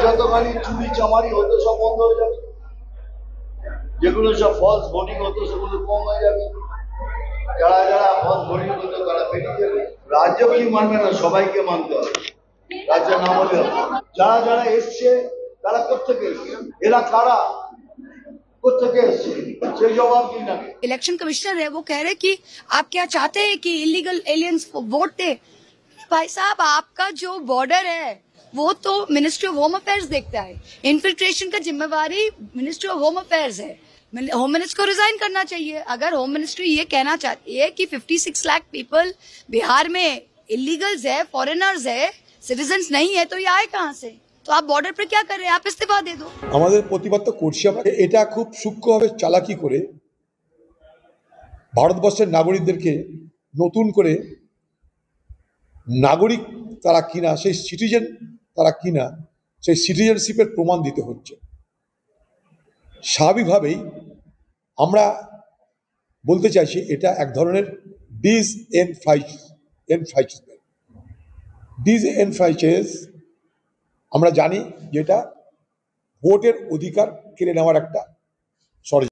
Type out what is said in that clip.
যতখানি চুরি চামারি হতো সব বন্ধ হয়ে যাবে, যেগুলো সব ফলস ভোটিং হতো সেগুলো কম হয়ে যাবে, যারা যারা ফলস ভোটিং হতো তারা বেরিয়ে যাবে। রাজ্য কি মানবে না, সবাইকে মানতে হবে, রাজ্য না হলে হবে। যারা যারা এসছে তারা কোথেকে এসছে, এরা কারা, কোথেকে এসছে, সেই জবাব দিন না। इलेक्शन कमिश्नर है, वो कह रहे कि आप क्या चाहते हैं कि इलीगल एलियंस वोट दे। भाई साहब, आपका जो बॉर्डर है वो तो मिनिस्ट्री ऑफ होम अफेयर्स देखता है। इन्फिल्ट्रेशन का जिम्मेवारी मिनिस्ट्री ऑफ होम अफेयर्स है। होम मिनिस्टर को रिजाइन करना चाहिए। अगर होम मिनिस्ट्री ये कहना चाहती है कि 56 लाख पीपल बिहार में इलीगल्स है, फॉरेनर्स है, सिटीजन्स नहीं है, तो ये आए कहाँ से? तो आप बॉर्डर पर क्या कर रहे हैं? आप इस्तीफा दे दो। আমাদের প্রতিবাদ তো করছি আমরা। এটা খুব সূক্ষ্মভাবে চালাকি করে ভারতবর্ষের নাগরিকদেরকে নতুন করে নাগরিক তারা কিনা, সেই সিটিজেন তারা কিনা, সেই সিটিজেনশিপের প্রমাণ দিতে হচ্ছে। স্বাভাবিকভাবেই আমরা বলতে চাইছি এটা এক ধরনের ডিসএনফ্রাঞ্চাইজমেন্ট। আমরা জানি যেটা ভোটের অধিকার কেড়ে নেওয়ার একটা ষড়যন্ত্র।